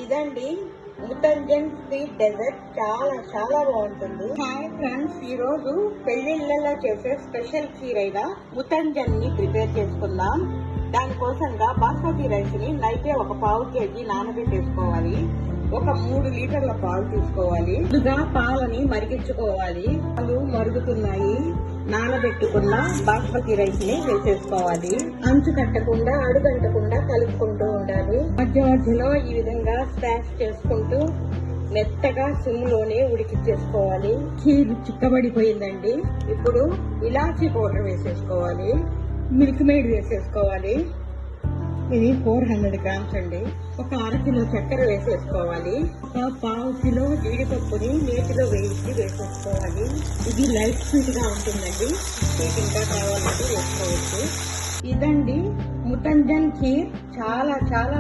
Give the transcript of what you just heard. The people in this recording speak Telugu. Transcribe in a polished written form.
ఇదండి ముతంజన్ స్వీట్ డెజర్ట్. చాలా చాలా బాగుంటుంది. హాయ్ ఫ్రెండ్స్, ఈ రోజు పెళ్లిళ్ళలో చేసే స్పెషల్ ఖీర్ అయిన ముతంజన్ ని ప్రిపేర్ చేసుకుందాం. దానికోసంగా బాస్మతి రైస్ ని నైటే ఒక 1/2 kg నానబెట్టేసుకోవాలి. ఒక 3 లీటర్ల పాలు తీసుకోవాలి. ముందుగా పాలని మరిగించుకోవాలి. పాలు మరుగుతున్నాయి. నానబెట్టుకున్న బాస్మతి రైస్ ని వేసేసుకోవాలి. అంచు కట్టకుండా అడుగంటకుండా కలుపుకుంటూ ఉండాలి. మధ్య మధ్యలో ఈ విధంగా స్మాష్ చేసుకుంటూ మెత్తగా సిమ్లోనే ఉడికించేసుకోవాలి. ఖీర్ చిక్కబడిపోయిందండి. ఇప్పుడు ఇలాచీ పౌడర్ వేసేసుకోవాలి. మిల్క్ మేడ్ వేసేసుకోవాలి. ఇది 400 గ్రామ్స్ అండి. ఒక 1/2 కిలో చక్కెర వేసేసుకోవాలి. ఒక 1/2 కిలో జీడిపప్పుని నేతిలో వేయించి వేసేసుకోవాలి. ఇది లైట్ స్వీట్ గా ఉంటుందండి. స్వీట్ ఇంకా కావాలంటే వేసుకోవచ్చు. ఇదండి ముతంజన్ ఖీర్. చాలా చాలా